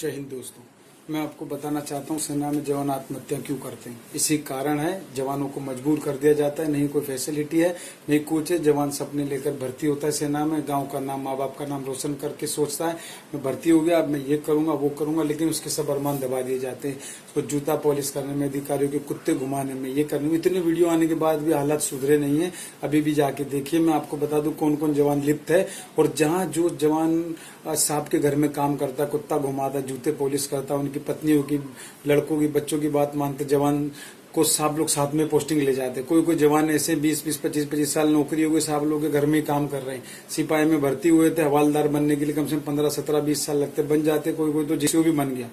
जय हिंद दोस्तों, मैं आपको बताना चाहता हूँ सेना में जवान आत्महत्या क्यों करते हैं। इसी कारण है, जवानों को मजबूर कर दिया जाता है, नहीं कोई फैसिलिटी है, नहीं कुछ है। जवान सपने लेकर भर्ती होता है सेना में, गांव का नाम, माँ बाप का नाम रोशन करके सोचता है मैं भर्ती हो गया, अब मैं ये करूंगा वो करूंगा, लेकिन उसके सब अरमान दबा दिए जाते हैं। उसको जूता पॉलिश करने में, अधिकारियों के कुत्ते घुमाने में, ये करने में। इतने वीडियो आने के बाद भी हालात सुधरे नहीं है। अभी भी जाके देखिए, मैं आपको बता दूं कौन कौन जवान लिप्त है। और जहाँ जो जवान साहब के घर में काम करता, कुत्ता घुमाता, जूते पॉलिश करता, उनकी पत्नियों की, लड़कों की, बच्चों की बात मानते, जवान को साहब लोग साथ में पोस्टिंग ले जाते। कोई कोई जवान ऐसे 20-20, 25-25 साल नौकरी हो गई, साहब लोग के घर में ही काम कर रहे हैं। सिपाही में भर्ती हुए थे, हवालदार बनने के लिए कम से कम 15, 17, 20 साल लगते, बन जाते। कोई कोई तो जिसको भी बन गया,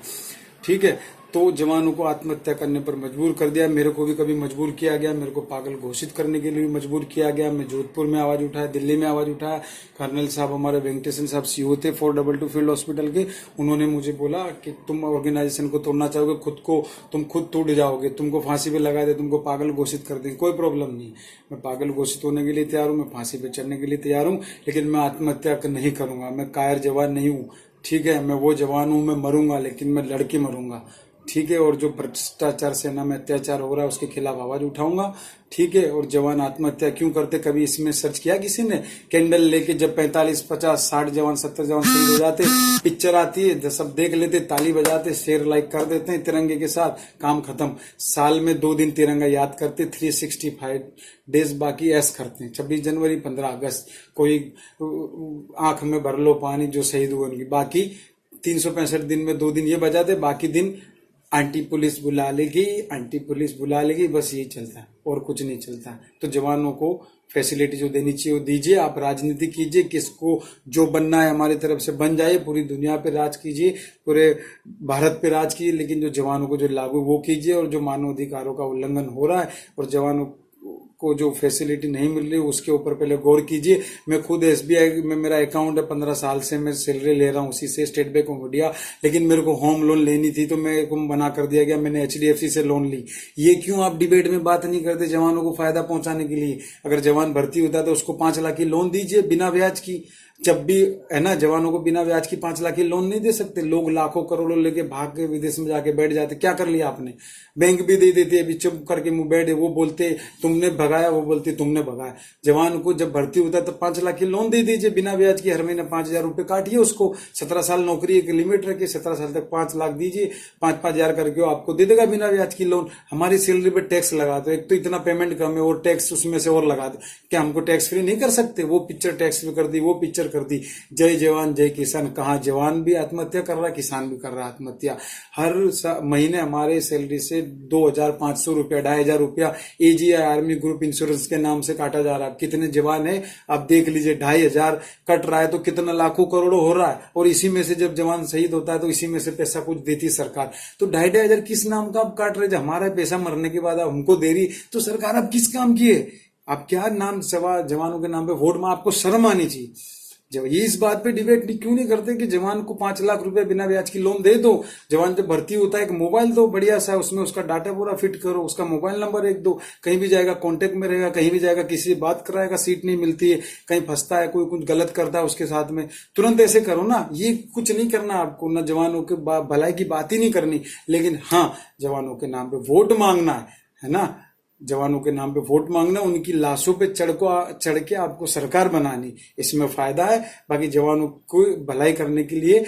ठीक है। तो जवानों को आत्महत्या करने पर मजबूर कर दिया। मेरे को भी कभी मजबूर किया गया, मेरे को पागल घोषित करने के लिए भी मजबूर किया गया। मैं जोधपुर में आवाज उठाया, दिल्ली में आवाज उठाया। कर्नल साहब, हमारे वेंकटेशन साहब सीओ थे 422 फील्ड हॉस्पिटल के, उन्होंने मुझे बोला कि तुम ऑर्गेनाइजेशन को तोड़ना चाहोगे, खुद को तुम खुद टूट जाओगे, तुमको फांसी पे लगा दे, तुमको पागल घोषित कर देंगे। कोई प्रॉब्लम नहीं, मैं पागल घोषित होने के लिए तैयार हूँ, मैं फांसी पे चढ़ने के लिए तैयार हूँ, लेकिन मैं आत्महत्या नहीं करूंगा। मैं कायर जवान नहीं हूँ, ठीक है। मैं वो जवान हूँ, मैं मरूंगा, लेकिन मैं लड़के मरूंगा, ठीक है। और जो भ्रष्टाचार सेना में अत्याचार हो रहा है उसके खिलाफ आवाज उठाऊंगा, ठीक है। और जवान आत्महत्या क्यों करते, कभी इसमें सर्च किया किसी ने? कैंडल लेके जब 45, 50, 60 जवान, 70 जवान शहीद हो जाते, पिक्चर आती है, सब देख लेते, ताली बजाते, शेयर लाइक कर देते हैं तिरंगे के साथ, काम खत्म। साल में 2 दिन तिरंगा याद करते, 365 डेज बाकी ऐश करते हैं। 26 जनवरी, 15 अगस्त, कोई आंख में भर लो पानी जो शहीद हुए उनकी। बाकी 365 दिन में 2 दिन ये बजाते, बाकी दिन आंटी पुलिस बुला लेगी, आंटी पुलिस बुला लेगी, बस यही चलता है और कुछ नहीं चलता। तो जवानों को फैसिलिटी जो देनी चाहिए वो दीजिए। आप राजनीति कीजिए, किसको जो बनना है हमारी तरफ से बन जाइए, पूरी दुनिया पे राज कीजिए, पूरे भारत पे राज कीजिए, लेकिन जो जवानों को जो लागू वो कीजिए। और जो मानव अधिकारों का उल्लंघन हो रहा है और जवानों को जो फैसिलिटी नहीं मिल रही उसके ऊपर पहले गौर कीजिए। मैं खुद एसबीआई में मेरा अकाउंट है, 15 साल से मैं सैलरी ले रहा हूँ उसी से, स्टेट बैंक ऑफ इंडिया, लेकिन मेरे को होम लोन लेनी थी तो मेरे को मना कर दिया गया, मैंने एचडीएफसी से लोन ली। ये क्यों आप डिबेट में बात नहीं करते? जवानों को फायदा पहुंचाने के लिए। अगर जवान भर्ती होता है तो उसको 5 लाख की लोन दीजिए बिना ब्याज की। जब भी है ना, जवानों को बिना ब्याज की 5 लाख की लोन नहीं दे सकते। लोग लाखों करोड़ों लेके भाग के विदेश में जाके बैठ जाते। क्या कर लिया आपने? बैंक भी दे देते, अभी चुप करके मुंह बैठे, वो बोलते तुमने भगाया, वो बोलते तुमने भगाया। जवान को जब भर्ती होता है तो 5 लाख की लोन दे दीजिए बिना ब्याज की, हर महीने 5,000 रुपए काटिए उसको। 17 साल नौकरी एक लिमिट रखिए, 17 साल तक 5 लाख दीजिए, 5-5 हजार करके आपको दे देगा बिना ब्याज की लोन। हमारी सैलरी पे टैक्स लगा दो, एक तो इतना पेमेंट कम है और टैक्स उसमें से और लगा दो। क्या हमको टैक्स फ्री नहीं कर सकते? वो पिक्चर टैक्स भी कर दी, वो पिक्चर कर दी। जय जवान जय किसान, कहाँ जवान भी आत्महत्या कर रहा है, किसान भी कर रहा है आत्महत्या। हर महीने हमारे सैलरी से 2,500 रुपया, 2,500 रुपया एजीआई आर्मी ग्रुप इंश्योरेंस के नाम से काटा जा रहा है। कितने जवान है आप देख लीजिए, 2,500 कट रहा है तो कितना लाखों करोड़ों हो रहा है। और इसी में से जब जवान शहीद होता है तो इसी में से पैसा कुछ देती सरकार। तो 2,500 किस नाम का आप काट रहे? जब हमारा पैसा मरने के बाद हमको दे रही तो सरकार अब किस काम की है? आप क्या नाम जवानों के नाम पे वोट में, आपको शर्म आनी चाहिए। जब ये इस बात पे डिबेट क्यों नहीं करते कि जवान को 5 लाख रुपए बिना ब्याज की लोन दे दो। जवान जब भर्ती होता है एक मोबाइल दो बढ़िया सा, उसमें उसका डाटा पूरा फिट करो, उसका मोबाइल नंबर एक दो, कहीं भी जाएगा कांटेक्ट में रहेगा, कहीं भी जाएगा किसी से बात कराएगा, सीट नहीं मिलती है, कहीं फंसता है, कोई कुछ गलत करता है उसके साथ में, तुरंत ऐसे करो ना। ये कुछ नहीं करना आपको, ना जवानों के भलाई की बात ही नहीं करनी, लेकिन हाँ जवानों के नाम पे वोट मांगना है ना, जवानों के नाम पे वोट मांगना, उनकी लाशों पे चढ़ के आपको सरकार बनानी, इसमें फायदा है। बाकी जवानों को भलाई करने के लिए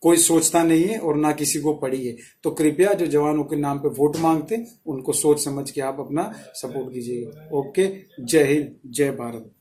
कोई सोचता नहीं है और ना किसी को पड़ी है। तो कृपया जो जवानों के नाम पे वोट मांगते उनको सोच समझ के आप अपना सपोर्ट कीजिएगा। ओके, जय हिंद, जय भारत।